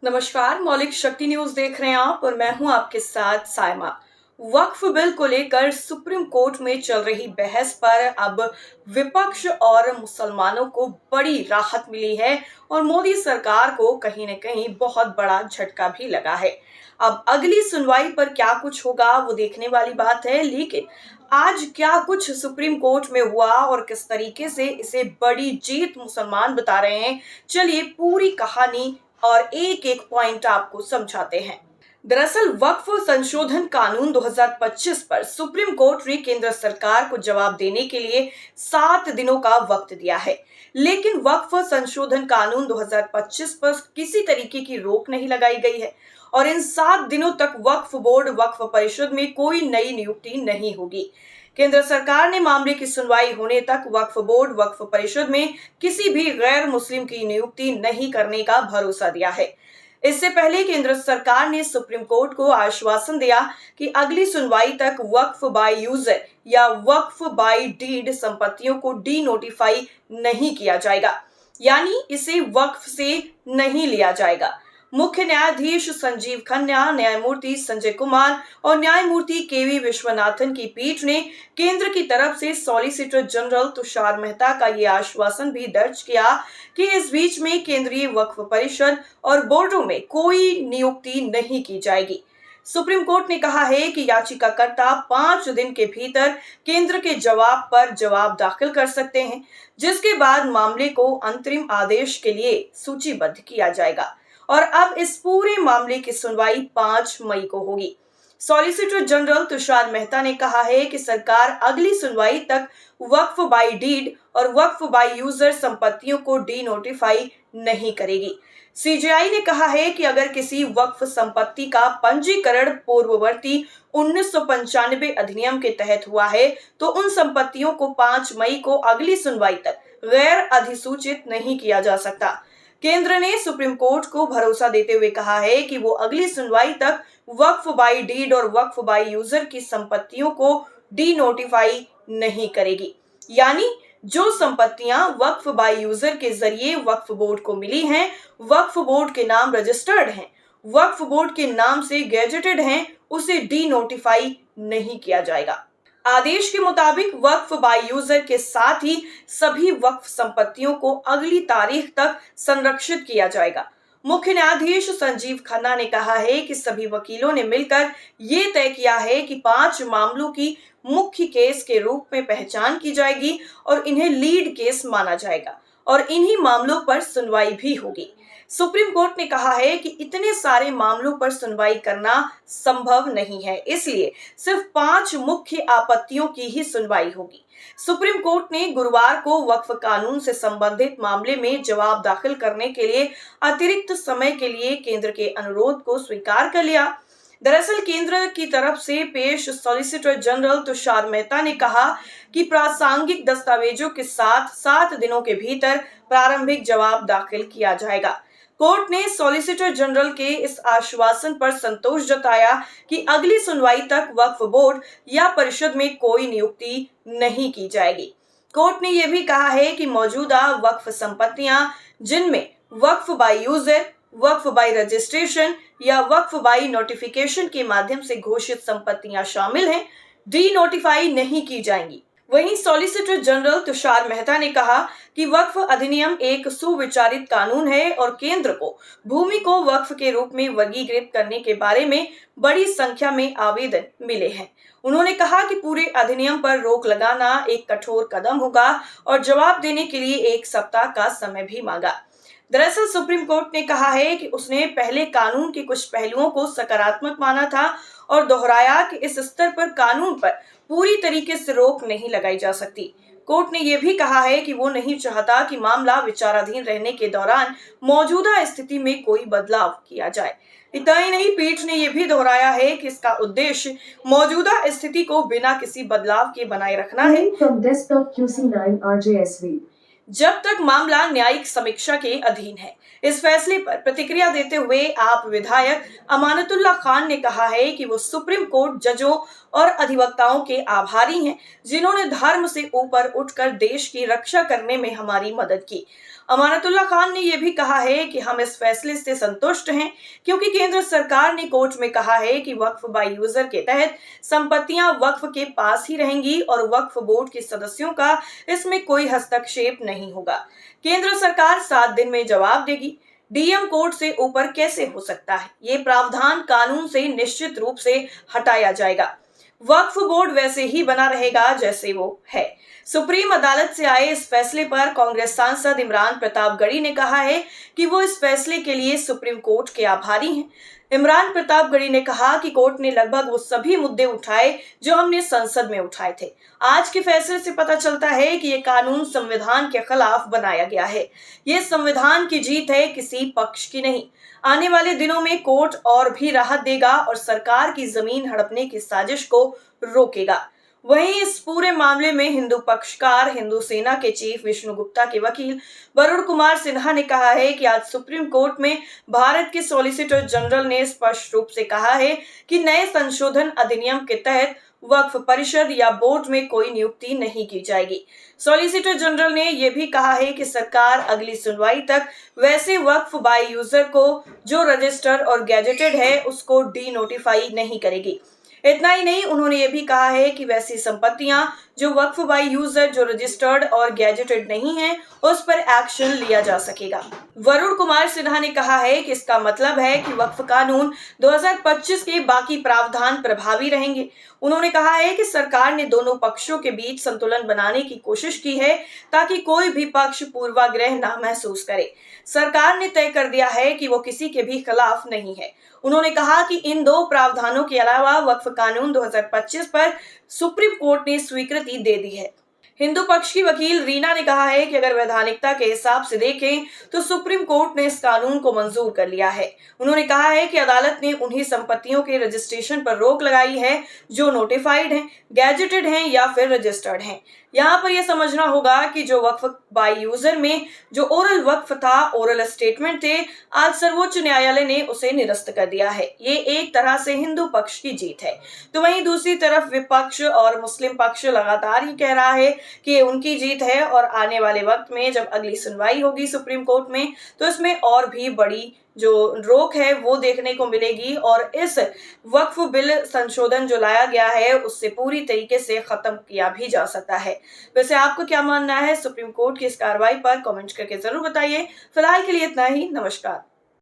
नमस्कार, मौलिक शक्ति न्यूज देख रहे हैं आप और मैं हूं आपके साथ सायमा। वक्फ बिल को लेकर सुप्रीम कोर्ट में चल रही बहस पर अब विपक्ष और मुसलमानों को बड़ी राहत मिली है और मोदी सरकार को कहीं न कहीं बहुत बड़ा झटका भी लगा है। अब अगली सुनवाई पर क्या कुछ होगा वो देखने वाली बात है, लेकिन आज क्या कुछ सुप्रीम कोर्ट में हुआ और किस तरीके से इसे बड़ी जीत मुसलमान बता रहे हैं, चलिए पूरी कहानी और एक एक पॉइंट आपको समझाते हैं। दरअसल वक्फ संशोधन कानून 2025 पर सुप्रीम कोर्ट ने केंद्र सरकार को जवाब देने के लिए 7 दिनों का वक्त दिया है, लेकिन वक्फ संशोधन कानून 2025 पर किसी तरीके की रोक नहीं लगाई गई है और इन 7 दिनों तक वक्फ बोर्ड वक्फ परिषद में कोई नई नियुक्ति नहीं होगी। केंद्र सरकार ने मामले की सुनवाई होने तक वक्फ बोर्ड वक्फ परिषद में किसी भी गैर मुस्लिम की नियुक्ति नहीं करने का भरोसा दिया है। इससे पहले केंद्र सरकार ने सुप्रीम कोर्ट को आश्वासन दिया कि अगली सुनवाई तक वक्फ बाय यूजर या वक्फ बाय डीड संपत्तियों को डी नोटिफाई नहीं किया जाएगा, यानी इसे वक्फ से नहीं लिया जाएगा। मुख्य न्यायाधीश संजीव खन्ना, न्यायमूर्ति संजय कुमार और न्यायमूर्ति केवी विश्वनाथन की पीठ ने केंद्र की तरफ से सॉलिसिटर जनरल तुषार मेहता का ये आश्वासन भी दर्ज किया कि इस बीच में केंद्रीय वक्फ परिषद और बोर्डों में कोई नियुक्ति नहीं की जाएगी। सुप्रीम कोर्ट ने कहा है कि याचिकाकर्ता 5 दिन के भीतर केंद्र के जवाब पर जवाब दाखिल कर सकते हैं, जिसके बाद मामले को अंतरिम आदेश के लिए सूचीबद्ध किया जाएगा और अब इस पूरे मामले की सुनवाई 5 मई को होगी। सॉलिसिटर जनरल तुषार मेहता ने कहा है कि सरकार अगली सुनवाई तक वक्फ बाय डीड और वक्फ बाय यूजर संपत्तियों को डी नोटिफाई नहीं करेगी। सीजेआई ने कहा है कि अगर किसी वक्फ संपत्ति का पंजीकरण पूर्ववर्ती 1995 अधिनियम के तहत हुआ है तो उन संपत्तियों को 5 मई को अगली सुनवाई तक गैर अधिसूचित नहीं किया जा सकता। केंद्र ने सुप्रीम कोर्ट को भरोसा देते हुए कहा है कि वो अगली सुनवाई तक वक्फ बाय डीड और वक्फ बाय यूजर की संपत्तियों को डी नोटिफाई नहीं करेगी, यानी जो संपत्तियां वक्फ बाय यूजर के जरिए वक्फ बोर्ड को मिली हैं, वक्फ बोर्ड के नाम रजिस्टर्ड हैं, वक्फ बोर्ड के नाम से गैजेटेड हैं, उसे डी नोटिफाई नहीं किया जाएगा। आदेश के मुताबिक वक्फ बाय यूजर के साथ ही सभी वक्फ संपत्तियों को अगली तारीख तक संरक्षित किया जाएगा। मुख्य न्यायाधीश संजीव खन्ना ने कहा है कि सभी वकीलों ने मिलकर ये तय किया है कि 5 मामलों की मुख्य केस के रूप में पहचान की जाएगी और इन्हें लीड केस माना जाएगा और इन्हीं मामलों पर सुनवाई भी होगी। सुप्रीम कोर्ट ने कहा है कि इतने सारे मामलों पर सुनवाई करना संभव नहीं है, इसलिए सिर्फ 5 मुख्य आपत्तियों की ही सुनवाई होगी। सुप्रीम कोर्ट ने गुरुवार को वक्फ कानून से संबंधित मामले में जवाब दाखिल करने के लिए अतिरिक्त समय के लिए केंद्र के अनुरोध को स्वीकार कर लिया। दरअसल केंद्र की तरफ से पेश सॉलिसिटर जनरल तुषार मेहता ने कहा कि प्रासंगिक दस्तावेजों के साथ 7 दिनों के भीतर प्रारंभिक जवाब दाखिल किया जाएगा। कोर्ट ने सॉलिसिटर जनरल के इस आश्वासन पर संतोष जताया कि अगली सुनवाई तक वक्फ बोर्ड या परिषद में कोई नियुक्ति नहीं की जाएगी। कोर्ट ने यह भी कहा है कि मौजूदा वक्फ संपत्तियां जिनमें Waqf by user, Waqf by registration या वक्फ बाय नोटिफिकेशन के माध्यम से घोषित संपत्तियां शामिल हैं, डी नोटिफाई नहीं की जाएंगी। वहीं सॉलिसिटर जनरल तुषार मेहता ने कहा कि वक्फ अधिनियम एक सुविचारित कानून है और केंद्र को भूमि को वक्फ के रूप में वर्गीकृत करने के बारे में बड़ी संख्या में आवेदन मिले हैं। उन्होंने कहा कि पूरे अधिनियम पर रोक लगाना एक कठोर कदम होगा और जवाब देने के लिए 1 सप्ताह का समय भी मांगा। दरअसल सुप्रीम कोर्ट ने कहा है कि उसने पहले कानून के कुछ पहलुओं को सकारात्मक माना था और दोहराया कि इस स्तर पर कानून पर पूरी तरीके से रोक नहीं लगाई जा सकती। कोर्ट ने यह भी कहा है कि वो नहीं चाहता कि मामला विचाराधीन रहने के दौरान मौजूदा स्थिति में कोई बदलाव किया जाए। इतना ही नहीं, पीठ ने यह भी दोहराया है कि इसका उद्देश्य मौजूदा स्थिति को बिना किसी बदलाव के बनाए रखना है। जब तक मामला न्यायिक समीक्षा के अधीन है। इस फैसले पर प्रतिक्रिया देते हुए आप विधायक अमानतुल्लाह खान ने कहा है कि वो सुप्रीम कोर्ट जजों और अधिवक्ताओं के आभारी हैं, जिन्होंने धर्म से ऊपर उठकर देश की रक्षा करने में हमारी मदद की। अमानतुल्लाह खान ने यह भी कहा है कि हम इस फैसले से संतुष्ट हैं, क्योंकि केंद्र सरकार ने कोर्ट में कहा है कि वक्फ बाय यूजर के तहत संपत्तियां वक्फ के पास ही रहेंगी और वक्फ बोर्ड के सदस्यों का इसमें कोई हस्तक्षेप नहीं होगा। केंद्र सरकार 7 दिन में जवाब देगी। डीएम कोर्ट से ऊपर कैसे हो सकता है? ये प्रावधान कानून से निश्चित रूप से हटाया जाएगा। वक्फ बोर्ड वैसे ही बना रहेगा जैसे वो है। सुप्रीम अदालत से आए इस फैसले पर कांग्रेस सांसद इमरान प्रतापगढ़ी ने कहा है कि वो इस फैसले के लिए सुप्रीम कोर्ट के आभारी हैं। इमरान प्रतापगढ़ी ने कहा कि कोर्ट ने लगभग वो सभी मुद्दे उठाए जो हमने संसद में उठाए थे। आज के फैसले से पता चलता है कि ये कानून संविधान के खिलाफ बनाया गया है। ये संविधान की जीत है, किसी पक्ष की नहीं। आने वाले दिनों में कोर्ट और भी राहत देगा और सरकार की जमीन हड़पने की साजिश को रोकेगा। वहीं इस पूरे मामले में हिंदू पक्षकार हिंदू सेना के चीफ विष्णु गुप्ता के वकील वरुण कुमार सिन्हा ने कहा है कि आज सुप्रीम कोर्ट में भारत के सॉलिसिटर जनरल ने स्पष्ट रूप से कहा है कि नए संशोधन अधिनियम के तहत वक्फ परिषद या बोर्ड में कोई नियुक्ति नहीं की जाएगी। सॉलिसिटर जनरल ने यह भी कहा है कि सरकार अगली सुनवाई तक वैसे वक्फ बाय यूजर को जो रजिस्टर्ड और गैजेटेड है उसको डी नोटिफाई नहीं करेगी। इतना ही नहीं, उन्होंने ये भी कहा है कि वैसी संपत्तियां जो वक्फ बाय यूजर जो रजिस्टर्ड और गैजेटेड नहीं है उस पर एक्शन लिया जा सकेगा। वरुण कुमार सिन्हा ने कहा है कि इसका मतलब है कि वक्फ कानून 2025 के बाकी प्रावधान प्रभावी रहेंगे। उन्होंने कहा है कि सरकार ने दोनों पक्षों के बीच संतुलन बनाने की कोशिश की है ताकि कोई भी पक्ष पूर्वाग्रह ना महसूस करे। सरकार ने तय कर दिया है कि वो किसी के भी खिलाफ नहीं है। उन्होंने कहा कि इन दो प्रावधानों के अलावा वक्फ कानून 2025 पर सुप्रीम कोर्ट ने स्वीकृति दे दी है। हिंदू पक्ष की वकील रीना ने कहा है कि अगर वैधानिकता के हिसाब से देखें तो सुप्रीम कोर्ट ने इस कानून को मंजूर कर लिया है। उन्होंने कहा है कि अदालत ने उन्हीं संपत्तियों के रजिस्ट्रेशन पर रोक लगाई है जो नोटिफाइड हैं, गैजेटेड हैं या फिर रजिस्टर्ड हैं। यहाँ पर यह समझना होगा कि जो वक्फ बाय यूजर में जो ओरल वक्फ था, ओरल स्टेटमेंट थे, आज सर्वोच्च न्यायालय ने उसे निरस्त कर दिया है। ये एक तरह से हिंदू पक्ष की जीत है। तो वहीं दूसरी तरफ विपक्ष और मुस्लिम पक्ष लगातार ही कह रहा है कि उनकी जीत है और आने वाले वक्त में जब अगली सुनवाई होगी सुप्रीम कोर्ट में तो इसमें और भी बड़ी जो रोक है वो देखने को मिलेगी और इस वक्फ बिल संशोधन जो लाया गया है उससे पूरी तरीके से खत्म किया भी जा सकता है। वैसे आपको क्या मानना है सुप्रीम कोर्ट की इस कार्रवाई पर? कमेंट करके जरूर बताइए। फिलहाल के लिए इतना ही। नमस्कार।